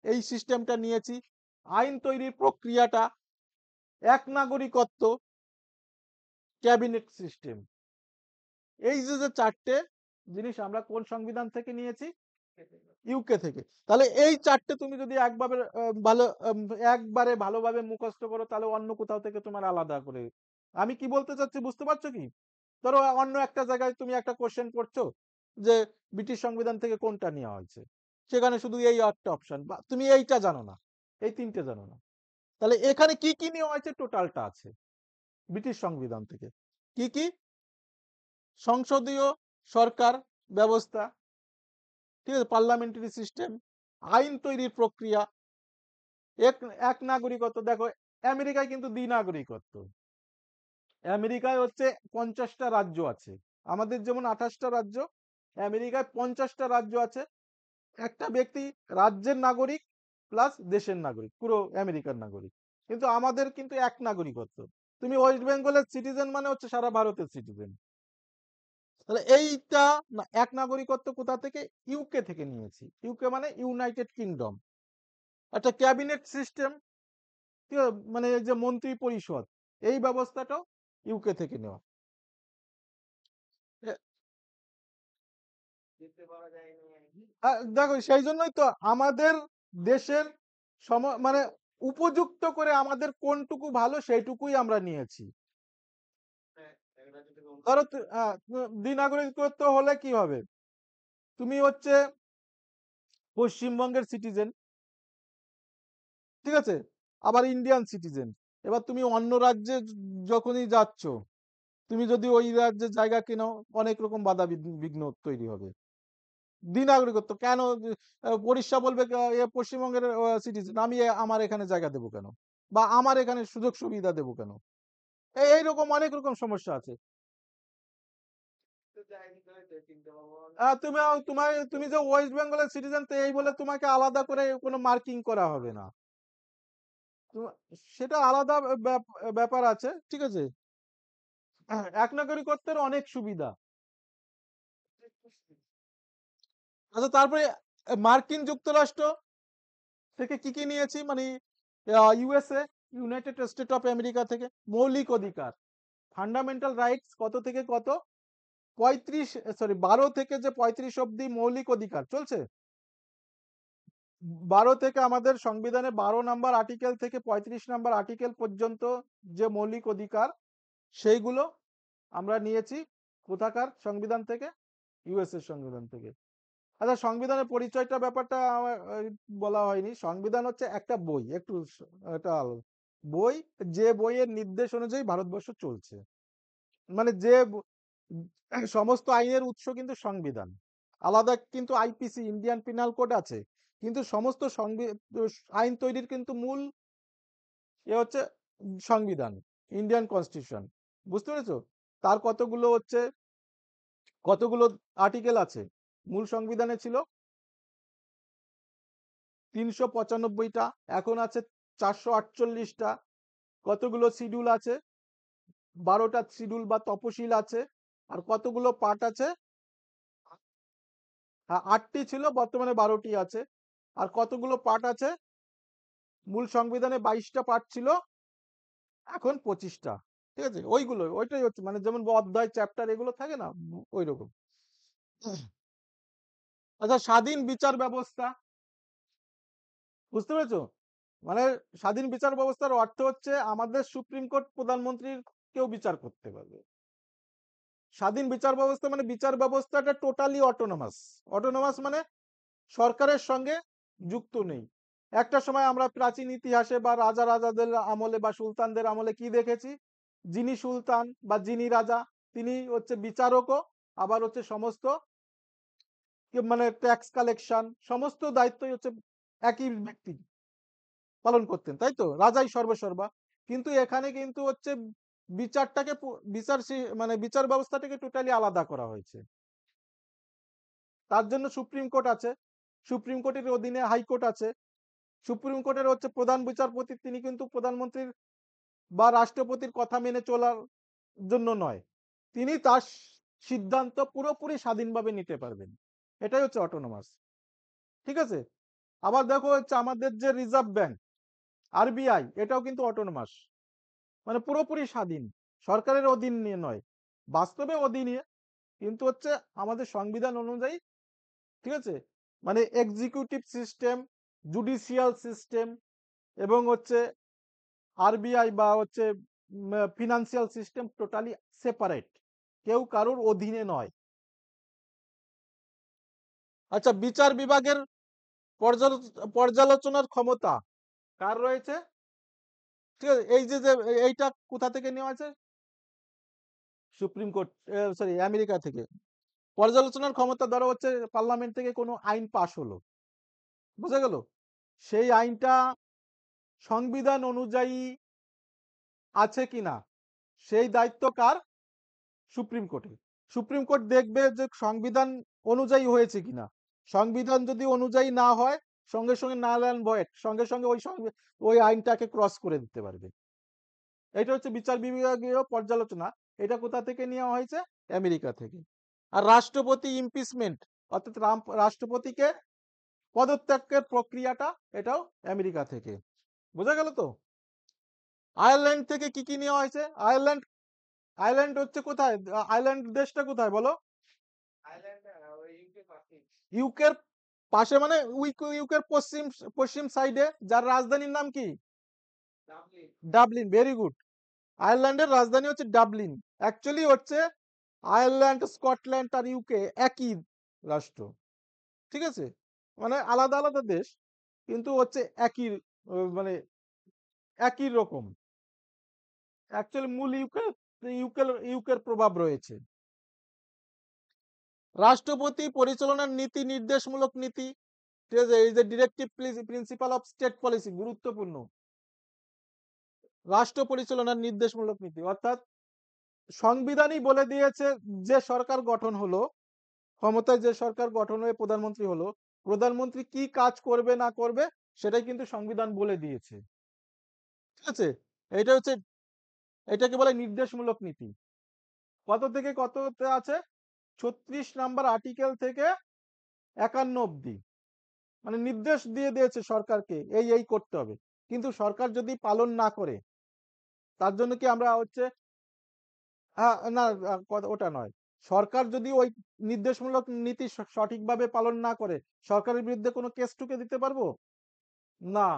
এই সিস্টেমটা নিয়েছি। আইন তৈরির প্রক্রিয়াটা, এক নাগরিকত্ব, ক্যাবিনেট সিস্টেম, এই যে চারটে জিনিস আমরা কোন সংবিধান থেকে নিয়েছি? ইউকে থেকে। তাহলে এই চারটে তুমি যদি একভাবে ভালো একবারে ভালোভাবে মুখস্থ করো, তাহলে অন্য কোথাও থেকে তোমার আলাদা করে, আমি কি বলতে চাচ্ছি বুঝতে পারছো কি? ধরো অন্য একটা জায়গায় তুমি একটা কোশ্চেন করছো যে ব্রিটিশ সংবিধান থেকে কোনটা নেওয়া হয়েছে, সেখানে শুধু এই একটা অপশন, বা তুমি এইটা জানো না, এই তিনটে জানো না, তাহলে এখানে কি কি নেওয়া হয়েছে টোটালটা আছে ব্রিটিশ সংবিধান থেকে। কি কি? সংসদীয় সরকার ব্যবস্থা, ঠিক আছে, পার্লামেন্টারি সিস্টেম, আইন তৈরির প্রক্রিয়া, এক এক নাগরিকত্ব। দেখো আমেরিকায় কিন্তু দ্বিনাগরিকত্ব, আমেরিকায় হচ্ছে 50টা রাজ্য আছে, আমাদের যেমন 28টা রাজ্য, আমেরিকায় 50টা রাজ্য আছে। একটা ব্যক্তি রাজ্যের নাগরিক প্লাস দেশের নাগরিক, পুরো আমেরিকার নাগরিক। কিন্তু আমাদের কিন্তু এক নাগরিকত্ব, তুমি ওয়েস্ট বেঙ্গলের সিটিজেন মানে হচ্ছে সারা ভারতের সিটিজেন। তাহলে এইটা এক নাগরিকত্ব কোথা থেকে? ইউকে থেকে নিয়েছি। ইউকে মানে ইউনাইটেড কিংডম। একটা ক্যাবিনেট সিস্টেম, ঠিক আছে, মানে এই যে মন্ত্রী পরিষদ, এই ব্যবস্থাটাও ইউকে থেকে নেওয়া। দেখো সেই জন্যই তো আমাদের দেশের মানে উপযুক্ত করে আমাদের কোনটুকু ভালো সেইটুকুই আমরা নিয়েছি। ধরো দ্বিনাগরিকত্ব হলে কি হবে? তুমি হচ্ছে পশ্চিমবঙ্গের সিটিজেন, ঠিক আছে, আবার ইন্ডিয়ান সিটিজেন। এবার তুমি অন্য রাজ্যে যখনই যাচ্ছ, তুমি যদি ওই রাজ্যের জায়গা কেনো, অনেক রকম বাধা বিঘ্ন তৈরি হবে। দ্বিনাগরিকত্ব কেন? উড়িষ্যা বলবে পশ্চিমবঙ্গের সিটিজেন, আমি আমার এখানে জায়গা দেবো কেন, বা আমার এখানে সুযোগ সুবিধা দেবো কেন? এইরকম অনেক রকম সমস্যা আছে। তুমি তুমি যে ওয়েস্ট বেঙ্গলের সিটিজেন, তো এই বলে তোমাকে আলাদা করে কোনো মার্কিং করা হবে না। সেটা আলাদা ব্যাপার আছে, ঠিক আছে। এক নাগরিকত্বের অনেক সুবিধা। আচ্ছা, তারপরে মার্কিন যুক্তরাষ্ট্র থেকে কি কি নিয়েছি, মানে USA, United state of America থেকে মৌলিক অধিকার, ফান্ডামেন্টাল রাইটস, কত থেকে কত? 12 থেকে যে 35 অব্দি মৌলিক অধিকার চলছে। 12 থেকে আমাদের সংবিধানে 12 নাম্বার আর্টিকেল থেকে 35 নাম্বার আর্টিকেল পর্যন্ত যে মৌলিক অধিকার, সেইগুলো আমরা নিয়েছি কোথাকার সংবিধান থেকে? ইউএসএ সংবিধান থেকে। আচ্ছা, সংবিধানের পরিচয়টা ব্যাপারটা আমার বলা হয়নি। সংবিধান হচ্ছে একটা বই, একটু এটা বই, যে বইয়ের নির্দেশ অনুযায়ী ভারতবর্ষ চলছে। মানে যে সমস্ত আইনের উৎস কিন্তু সংবিধান। আলাদা কিন্তু আইপিসি, ইন্ডিয়ান পিনাল কোড আছে, কিন্তু সমস্ত আইন তৈরির কিন্তু মূল হচ্ছে সংবিধান, ইন্ডিয়ান কনস্টিটিউশন। বুঝতে পেরেছো? তার কতগুলো আর্টিকেল আছে? মূল সংবিধানে ছিল 395টা, এখন আছে 448টা। কতগুলো শিডিউল আছে? 12টা শিডিউল বা তপশিল আছে। আর কতগুলো পার্ট আছে? 8টি ছিল, বর্তমানে 12টি আছে। আর কতগুলো পার্ট আছে? মূল সংবিধানে 22টা পার্ট ছিল, এখন 25টা। ঠিক আছে, ওইটাই হচ্ছে, মানে যেমন অধ্যায়, চ্যাপ্টার এগুলো থাকে না, ওই রকম। আচ্ছা, স্বাধীন বিচার ব্যবস্থা, বুঝতে পেরেছো? মানে স্বাধীন বিচার ব্যবস্থার অর্থ হচ্ছে আমাদের সুপ্রিম কোর্ট প্রধানমন্ত্রীর কেউ বিচার করতে পারবে। স্বাধীন বিচার ব্যবস্থা মানে বিচার ব্যবস্থাটা টোটালি অটোনমাস। অটোনমাস মানে সরকারের সঙ্গে যুক্ত নেই। একটা সময় আমরা প্রাচীন ইতিহাসে বা রাজাদের আমলে বা সুলতানদের আমলে কি দেখেছি? যিনি সুলতান বা যিনি রাজা, তিনি হচ্ছে বিচারকও, আবার হচ্ছে সমস্ত মানে ট্যাক্স কালেকশন, সমস্ত দায়িত্বই হচ্ছে একই ব্যক্তি পালন করতেন, তাই তো? রাজাই সর্বসর্বা। কিন্তু এখানে কিন্তু হচ্ছে বিচারটাকে মানে বিচার ব্যবস্থাটাকে টোটালি আলাদা করা হয়েছে। তার জন্য সুপ্রিম কোর্ট আছে, সুপ্রিম কোর্টের অধীনে হাইকোর্ট আছে। সুপ্রিম কোর্টের হচ্ছে প্রধান বিচারপতি, তিনি কিন্তু প্রধানমন্ত্রীর বা রাষ্ট্রপতির কথা মেনে চলার জন্য নয়, তিনি তার সিদ্ধান্ত পুরোপুরি স্বাধীনভাবে নিতে পারবেন। এটাই হচ্ছে অটোনমাস। ঠিক আছে? আবার দেখো হচ্ছে আমাদের যে রিজার্ভ ব্যাংক আরবিআই এটাও কিন্তু অটোনমাস। মানে পুরোপুরি স্বাধীন। সরকারের অধীনে নয়। বাস্তবে অধীনে, কিন্তু হচ্ছে আমাদের সংবিধান অনুযায়ী, ঠিক আছে? মানে এক্সিকিউটিভ সিস্টেম, জুডিশিয়াল সিস্টেম এবং হচ্ছে আরবিআই বা হচ্ছে ফিনান্সিয়াল সিস্টেম টোটালি সেপারেট। কেউ কারোর অধীনে নয়। আচ্ছা, বিচার বিভাগের পর্যালোচনার ক্ষমতা কার রয়েছে? ঠিক আছে, এই যে যে এইটা কোথা থেকে নেওয়া আছে? সুপ্রিম কোর্ট, সরি, আমেরিকা থেকে। পর্যালোচনার ক্ষমতা ধরো হচ্ছে পার্লামেন্ট থেকে কোনো আইন পাশ হলো, বুঝা গেল? সেই আইনটা সংবিধান অনুযায়ী আছে কিনা সেই দায়িত্ব কার? সুপ্রিম কোর্টের। সুপ্রিম কোর্ট দেখবে যে সংবিধান অনুযায়ী হয়েছে কিনা। সংবিধান যদি অনুযায়ী না হয়, সঙ্গে সঙ্গে নাল অ্যান্ড ভয়েড, সঙ্গে সঙ্গে ওই আইনটাকে ক্রস করে দিতে পারবে। এটা হচ্ছে বিচার বিভাগীয় পর্যালোচনা। এটা কোথা থেকে নেওয়া হয়েছে? আমেরিকা থেকে। আর রাষ্ট্রপতি ইমপিচমেন্ট, অর্থাৎ রাষ্ট্রপতিকে পদত্যাগের প্রক্রিয়াটা, এটাও আমেরিকা থেকে। বোঝা গেল তো? আয়ারল্যান্ড থেকে কি কি নেওয়া হয়েছে? আয়ারল্যান্ড, আয়ারল্যান্ড হচ্ছে কোথায়? আয়ারল্যান্ড দেশটা কোথায় বলো? ইউকের পাশে, মানে ইউকের পশ্চিম পশ্চিম সাইডে, যার রাজধানীর নাম কি? ডাবলিন। Very good. আয়ারল্যান্ডের রাজধানী হচ্ছে ডাবলিন। অ্যাকচুয়ালি হচ্ছে আয়ারল্যান্ড, স্কটল্যান্ড আর ইউকে একই রাষ্ট্র। ঠিক আছে? মানে আলাদা আলাদা দেশ, কিন্তু হচ্ছে একই, মানে একই রকম। অ্যাকচুয়ালি মূল ইউকের প্রভাব রয়েছে। রাষ্ট্রপতি পরিচালনার নীতি নির্দেশমূলক নীতি, ঠিক আছে, এই যে directive principal of state policy, গুরুত্বপূর্ণ। রাষ্ট্র পরিচালনার নির্দেশমূলক নীতি অর্থাৎ সংবিধানই বলে দিয়েছে যে সরকার গঠন হলো, ক্ষমতায় যে সরকার গঠন হয়ে প্রধানমন্ত্রী হলো, প্রধানমন্ত্রী কি কাজ করবে না করবে সেটাই কিন্তু সংবিধান বলে দিয়েছে। ঠিক আছে? এটা হচ্ছে, এটাকে বলে নির্দেশমূলক নীতি। কত থেকে কততে আছে? 36 নাম্বার আর্টিকেল থেকে 51 অব্দি। মানে নির্দেশ দিয়ে দিয়েছে সরকারকে এই করতে হবে। কিন্তু সরকার যদি পালন না করে, তার জন্য কি আমরা হচ্ছে, না, ওটা নয়। সরকার যদি ওই নির্দেশমূলক নীতি সঠিকভাবে পালন না করে, সরকারের বিরুদ্ধে কোনো কেস টুকে দিতে পারবো না।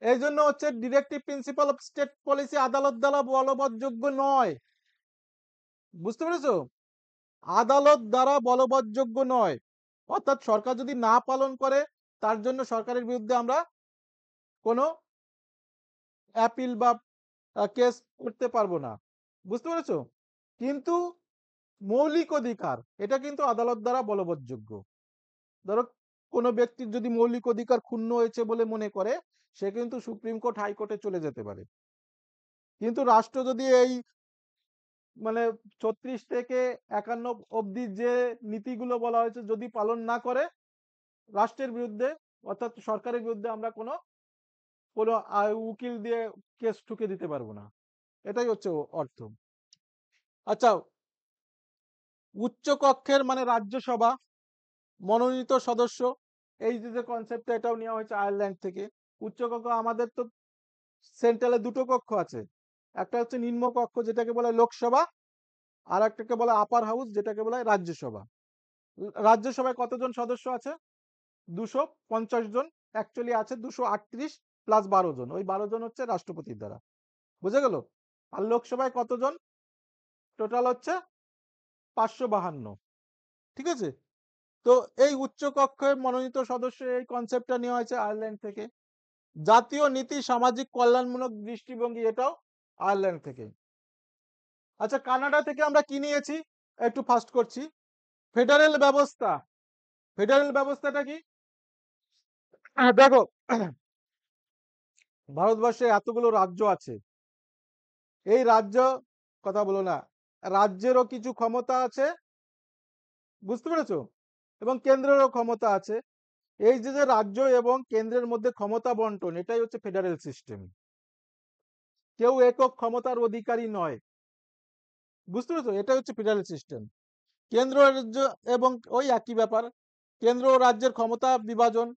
এই জন্য হচ্ছে directive principal of state policy আদালত দ্বারা বলবৎযোগ্য নয়। বুঝতে পেরেছো? আদালত দ্বারা বলবৎযোগ্য নয়। অর্থাৎ সরকার যদি না পালন করে, তার জন্য সরকারের বিরুদ্ধে আমরা কোনো অ্যাপিল বা কেস করতে পারবো না। বুঝতে পেরেছো? কিন্তু মৌলিক অধিকার, এটা কিন্তু আদালত দ্বারা বলবৎযোগ্য। ধরো কোনো ব্যক্তির যদি মৌলিক অধিকার ক্ষুণ্ণ হয়েছে বলে মনে করে, সে কিন্তু সুপ্রিম কোর্ট, হাইকোর্টে চলে যেতে পারে। কিন্তু রাষ্ট্র যদি এই, মানে 36 থেকে 51 অব্দি যে নীতিগুলো বলা হয়েছে যদি পালন না করে, রাষ্ট্রের বিরুদ্ধে, অর্থাৎ সরকারের বিরুদ্ধে আমরা কোনো কোনো উকিল দিয়ে কেস ঠুকে দিতে পারবো না। এটাই হচ্ছে অর্থ। আচ্ছা, উচ্চ কক্ষের মানে রাজ্যসভা মনোনীত সদস্য, এই যে কনসেপ্টটা, এটাও নেওয়া হয়েছে আয়ারল্যান্ড থেকে। উচ্চ কক্ষ, আমাদের তো সেন্ট্রালে দুটো কক্ষ আছে। একটা হচ্ছে নিম্ন কক্ষ যেটাকে বলে লোকসভা, আর একটাকে বলে আপার হাউস যেটাকে বলে রাজ্যসভা। রাজ্যসভায় কতজন সদস্য আছে? 250 জন। অ্যাকচুয়ালি আছে 238 প্লাস 12 জন, ওই 12 জন হচ্ছে রাষ্ট্রপতির দ্বারা। বুঝে গেল? আর লোকসভায় কতজন? টোটাল হচ্ছে 552। ঠিক আছে? তো এই উচ্চ কক্ষের মনোনীত সদস্য, এই কনসেপ্টটা নেওয়া হয়েছে আয়ারল্যান্ড থেকে। জাতীয় নীতি সামাজিক কল্যাণমূলক দৃষ্টিভঙ্গি, এটাও আয়ারল্যান্ড থেকে। আচ্ছা, কানাডা থেকে আমরা কি নিয়েছি? একটু ফাস্ট করছি। ফেডারেল ব্যবস্থা। ফেডারেল ব্যবস্থাটা কি? দেখো, ভারতবর্ষে এতগুলো রাজ্য আছে। এই রাজ্য, কথা বলো না, রাজ্যেরও কিছু ক্ষমতা আছে, বুঝতে পেরেছো? এবং কেন্দ্রেরও ক্ষমতা আছে। এই যে রাজ্য এবং কেন্দ্রের মধ্যে ক্ষমতা বন্টন, এটাই হচ্ছে ফেডারেল সিস্টেম। কেউ একক ক্ষমতার অধিকারী নয়। বুঝতে পেরেছো? এটাই হচ্ছে ফেডারেল সিস্টেম। কেন্দ্র রাজ্য এবং ওই একই ব্যাপার। কেন্দ্র ও রাজ্যের ক্ষমতা বিভাজন,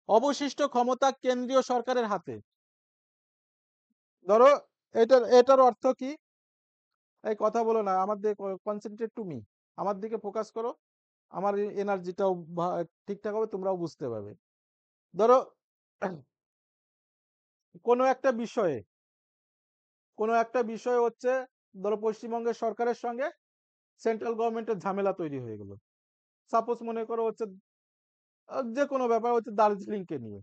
অবশিষ্ট ক্ষমতা কেন্দ্রীয় সরকারের হাতে। ধরো এটার অর্থ কি? এই কথা বলো না, আমার দিকে কনসেন্ট্রেট টু মি, আমার দিকে ফোকাস করো, আমার এনার্জিটাও ঠিকঠাক হবে, তোমরাও বুঝতে পারবে। ধরো কোনো একটা বিষয়ে হচ্ছে, ধরো পশ্চিমবঙ্গের সরকারের সঙ্গে সেন্ট্রাল গভর্নমেন্টের ঝামেলা তৈরি হয়ে গেল। সাপোজ মনে করো হচ্ছে যে কোনো ব্যাপার হচ্ছে দার্জিলিংকে নিয়ে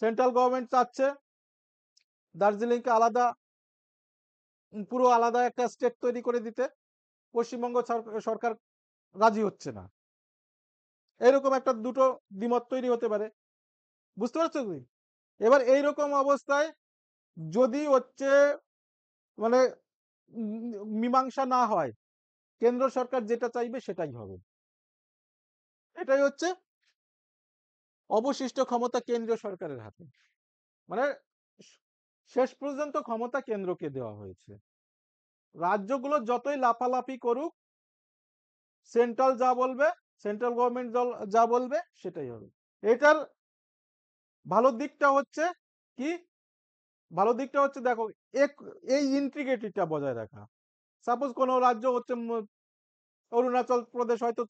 সেন্ট্রাল গভর্নমেন্ট চাচ্ছে দার্জিলিংকে আলাদা, পুরো আলাদা একটা স্টেট তৈরি করে দিতে। পশ্চিমবঙ্গ সরকার রাজি হচ্ছে না। এরকম একটা দুটো দ্বিমত তৈরি হতে পারে। বুঝতে পারছো তুমি? এবার এইরকম অবস্থায় যদি হচ্ছে মানে মীমাংসা না হয়, কেন্দ্র সরকার যেটা চাইবে সেটাই হবে। এটাই হচ্ছে অবশিষ্ট ক্ষমতা কেন্দ্রীয় সরকারের হাতে। মানে শেষ পর্যন্ত ক্ষমতা কেন্দ্রকে দেওয়া হয়েছে। রাজ্যগুলো যতই লাফালাফি করুক, সেন্ট্রাল যা বলবে, সেন্ট্রাল গভর্নমেন্ট যা বলবে সেটাই হবে। এটার ভালো দিকটা হচ্ছে কি? ভালো দিকটা হচ্ছে দেখো, এই ইন্টিগ্রিটিটা বজায় রাখা। সাপোজ কোনো রাজ্য হচ্ছে অরুণাচল প্রদেশ হয়তো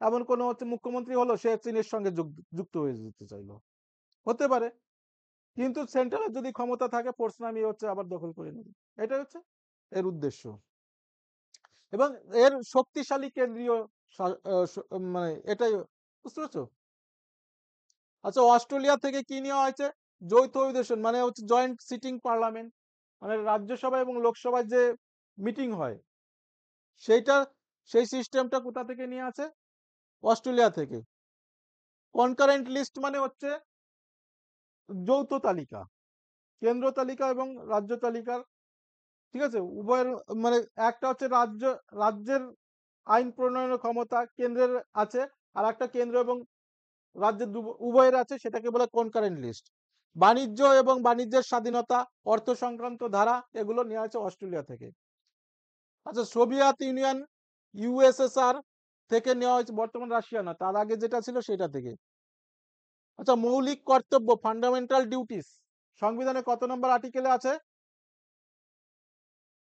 এমন কোনো হচ্ছে মুখ্যমন্ত্রী হলো, সে চীনের সঙ্গে যুক্ত হয়ে যেতে চাইলো, হতে পারে। কিন্তু সেন্ট্রালের যদি ক্ষমতা থাকে, ফোর্স নামিয়ে হচ্ছে আবার দখল করে নেবে। এটাই হচ্ছে এর উদ্দেশ্য। এবং এর শক্তিশালী কেন্দ্রীয় মানে এটাই, বুঝতে পারছো? আচ্ছা, অস্ট্রেলিয়া থেকে কি নেওয়া হয়েছে? যৌথ অধিবেশন, মানে হচ্ছে জয়েন্ট সিটিং পার্লামেন্ট, মানে রাজ্যসভা এবং লোকসভায় যে মিটিং হয় সেইটা, সেই সিস্টেমটা কোথা থেকে নিয়ে আছে? অস্ট্রেলিয়া থেকে। কনকারেন্ট লিস্ট মানে হচ্ছে যৌথ তালিকা, কেন্দ্র তালিকা এবং রাজ্য তালিকার, ঠিক আছে, উভয়ের, মানে একটা হচ্ছে রাজ্যের আইন প্রণয়নের ক্ষমতা কেন্দ্রের আছে, আর একটা কেন্দ্র এবং রাজ্যের উভয়ের আছে, সেটাকে বলে কনকারেন্ট লিস্ট। বাণিজ্য এবং বাণিজ্যের স্বাধীনতা, অর্থ সংক্রান্ত ধারা, এগুলো নেওয়া আছে অস্ট্রেলিয়া থেকে। আচ্ছা, সোভিয়েত ইউনিয়ন, ইউএসএসআর থেকে নেওয়া হয়েছে, বর্তমান রাশিয়া না, তার আগে যেটা ছিল সেটা থেকে। আচ্ছা, মৌলিক কর্তব্য, ফান্ডামেন্টাল ডিউটিস, সংবিধানে কত নম্বর আর্টিকেলে আছে?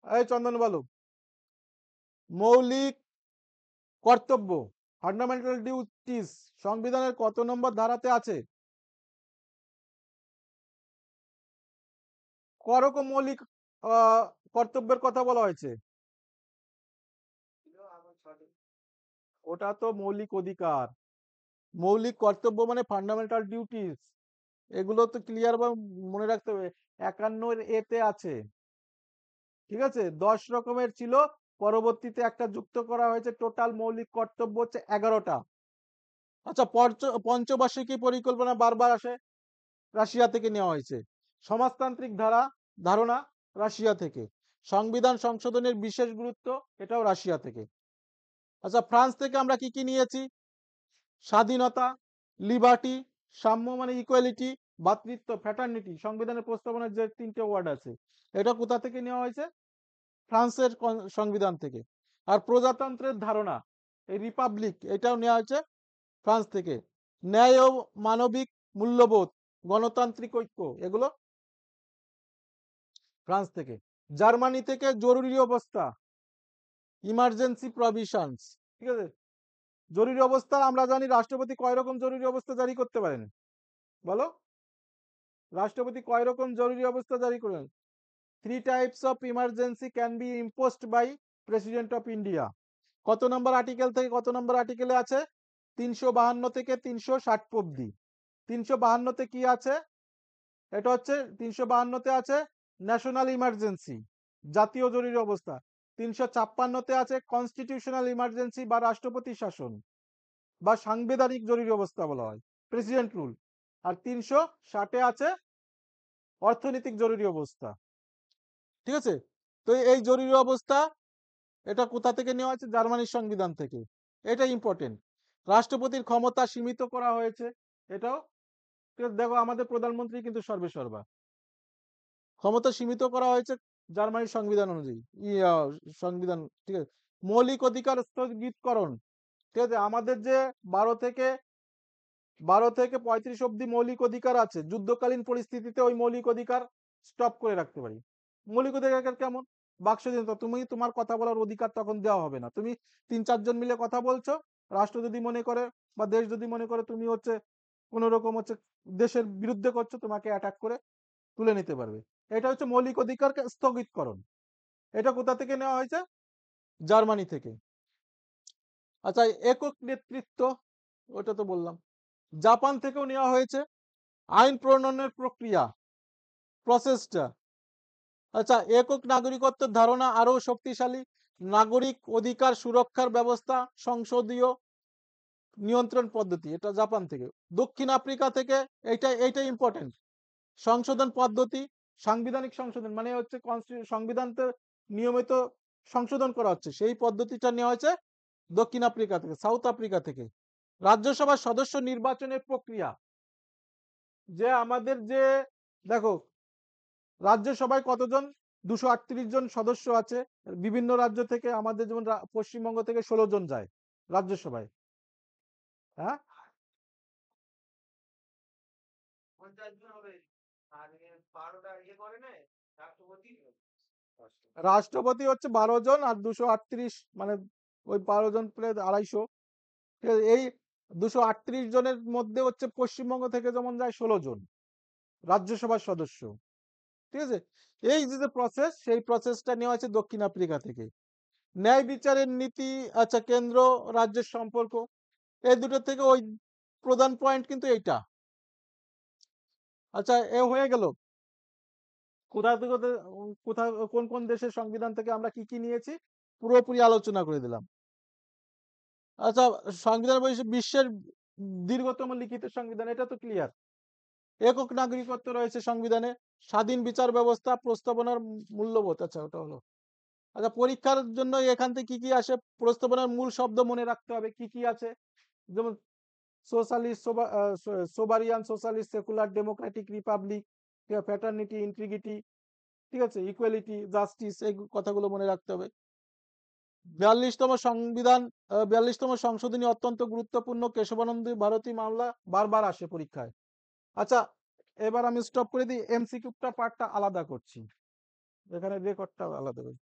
এই চন্দন বলো। মৌলিক কর্তব্য, ফান্ডামেন্টাল ডিউটিস, সংবিধানের কত নম্বর ধারাতে আছে? করকম মৌলিক কর্তব্যের কথা বলা হয়েছে? ওটা তো মৌলিক অধিকার। মৌলিক কর্তব্য মানে ফান্ডামেন্টাল ডিউটিস, এগুলো তো ক্লিয়ার বা মনে রাখতে হবে। 51 এতে আছে, ঠিক আছে? 10 রকমের ছিল, পরবর্তীতে একটা যুক্ত করা হয়েছে, টোটাল মৌলিক কর্তব্য হচ্ছে 11টা। আচ্ছা, পঞ্চবার্ষিকী পরিকল্পনা বারবার আসে, রাশিয়া থেকে নেওয়া হয়েছে। সমাজতান্ত্রিক ধারণা, রাশিয়া থেকে। সংবিধান সংশোধনের বিশেষ গুরুত্ব, এটাও রাশিয়া থেকে। আচ্ছা, ফ্রান্স থেকে আমরা কি কি নিয়েছি? স্বাধীনতা, লিবার্টি, সাম্য মানে ইকুয়ালিটি, ভ্রাতৃত্ব ফ্র্যাটার্নিটি, সংবিধানের প্রস্তাবনার যে 3টে ওয়ার্ড আছে, এটা কোথা থেকে নেওয়া হয়েছে? ফ্রান্সের সংবিধান থেকে। আর প্রজাতন্ত্রের ধারণা, এই রিপাবলিক, এটাও নেওয়া হয়েছে ফ্রান্স থেকে। ন্যায় ও মানবিক মূল্যবোধ, গণতান্ত্রিক ঐক্য, এগুলো ফ্রান্স থেকে। জার্মানি থেকে জরুরি অবস্থা, ইমার্জেন্সি প্রভিশনস, ঠিক আছে? জরুরি অবস্থা আমরা জানি, রাষ্ট্রপতি কয় রকম জরুরি অবস্থা জারি করতে পারেন বলো? রাষ্ট্রপতি কয় রকম জরুরি অবস্থা জারি করেন? 3 types of emergency can be imposed by president of India. কত নম্বর আর্টিকেল থেকে কত নম্বর আর্টিকেলে আছে? 352 থেকে 360 অব্দি। 352তে কি আছে? এটা হচ্ছে 352তে আছে ন্যাশনাল ইমার্জেন্সি, জাতীয় জরুরি অবস্থা। 356তে আছে কনস্টিটিউশনাল ইমার্জেন্সি বা রাষ্ট্রপতি শাসন বা সাংবিধানিক জরুরি অবস্থা বলা হয়, প্রেসিডেন্ট রুল। আর 360-এ আছে অর্থনৈতিক জরুরি অবস্থা, ঠিক আছে? তো এই জরুরি অবস্থা, এটা কোথা থেকে নেওয়া হয়েছে? জার্মানির সংবিধান থেকে। এটা ইম্পর্টেন্ট। রাষ্ট্রপতির ক্ষমতা সীমিত করা হয়েছে, এটাও দেখো, আমাদের প্রধানমন্ত্রী কিন্তু সর্বেসর্বা, ক্ষমতা সীমিত করা হয়েছে জার্মানির সংবিধান অনুযায়ী সংবিধান, ঠিক আছে। মৌলিক অধিকার স্থগিতকরণ, ঠিক আছে। আমাদের যে 12 থেকে 35 অব্দি মৌলিক অধিকার আছে, যুদ্ধকালীন পরিস্থিতিতে ওই মৌলিক অধিকার স্টপ করে রাখতে পারি। মৌলিক অধিকার কেমন? বাক স্বাধীনতা, তুমি তোমার কথা বলার অধিকার তখন দেওয়া হবে না। তুমি 3-4 জন মিলে কথা বলছো, রাষ্ট্র যদি মনে করে বা দেশ যদি মনে করে তুমি হচ্ছে কোন রকম হচ্ছে দেশের বিরুদ্ধে করছো, তোমাকে অ্যাটাক করে তুলে নিতে পারবে। এটা হচ্ছে মৌলিক অধিকারকে স্থগিতকরণ। এটা কোথা থেকে নেওয়া হয়েছে? জার্মানি থেকে। আচ্ছা, একক নেতৃত্ব, ওটা তো বললাম। জাপান থেকেও নেওয়া হয়েছে। আইন প্রণয়নের প্রক্রিয়া, প্রসেসটা। আচ্ছা, একক নাগরিকত্বের ধারণা আরো শক্তিশালী, নাগরিক অধিকার সুরক্ষার ব্যবস্থা, সংসদীয় নিয়ন্ত্রণ পদ্ধতি, এটা জাপান থেকে। দক্ষিণ আফ্রিকা থেকে, এইটা ইম্পর্টেন্ট, সংশোধন পদ্ধতি, সাংবিধানিক সংশোধন, মানে হচ্ছে সংবিধানতে নিয়মিত সংশোধন করা হচ্ছে, সেই পদ্ধতিটা নেওয়া হয়েছে দক্ষিণ আফ্রিকা থেকে, সাউথ আফ্রিকা থেকে। রাজ্যসভার সদস্য নির্বাচনের প্রক্রিয়া, যে আমাদের যে, দেখো, রাজ্যসভায় কতজন? 238 জন সদস্য আছে বিভিন্ন রাজ্য থেকে। আমাদের যেমন পশ্চিমবঙ্গ থেকে 16 জন যায় রাজ্যসভায়। হ্যাঁ, রাষ্ট্রপতি হচ্ছে 12 জন, আর 238 মানে ওই 12 জন প্রায় 250। ঠিক আছে? এই 238 জনের মধ্যে হচ্ছে পশ্চিমবঙ্গ থেকে যেমন যায় 16 জন রাজ্যসভার সদস্য। ঠিক আছে। এই যে প্রসেস, সেই প্রসেসটা নেওয়া হয়েছে দক্ষিণ আফ্রিকা থেকে। ন্যায় বিচারের নীতি, আচ্ছা, কেন্দ্র রাজ্যের সম্পর্ক, এই দুটো থেকে ওই প্রধান পয়েন্ট কিন্তু এইটা। আচ্ছা, এ হয়ে গেল কোথা থেকে কোথা, কোন কোন দেশের সংবিধান থেকে আমরা কি কি নিয়েছি পুরোপুরি আলোচনা করে দিলাম। আচ্ছা, সংবিধান বলছে বিশ্বের দীর্ঘতম লিখিত সংবিধান, এটা তো ক্লিয়ার। একক নাগরিকত্ব রয়েছে সংবিধানে, স্বাধীন বিচার ব্যবস্থা, প্রস্তাবনার মূল্যবোধ, আচ্ছা ওটা হলো। আচ্ছা, পরীক্ষার জন্য এখান থেকে কি কি আসে? প্রস্তাবনার মূল শব্দ মনে রাখতে হবে কি কি আছে। যেমন socialist, sovereign, socialist, secular, democratic, republic, fraternity, integrity, ঠিক আছে, ইকুয়ালিটি, জাস্টিস, এই কথাগুলো মনে রাখতে হবে। 42তম সংবিধান, 42তম সংশোধনী অত্যন্ত গুরুত্বপূর্ণ, কেশবানন্দ ভারতী মামলা বারবার আসে পরীক্ষায়। আচ্ছা, এবার আমি স্টপ করে দিই, এমসিকিউটা পার্টটা আলাদা করছি, এখানে রেকর্ডটা আলাদা করছি।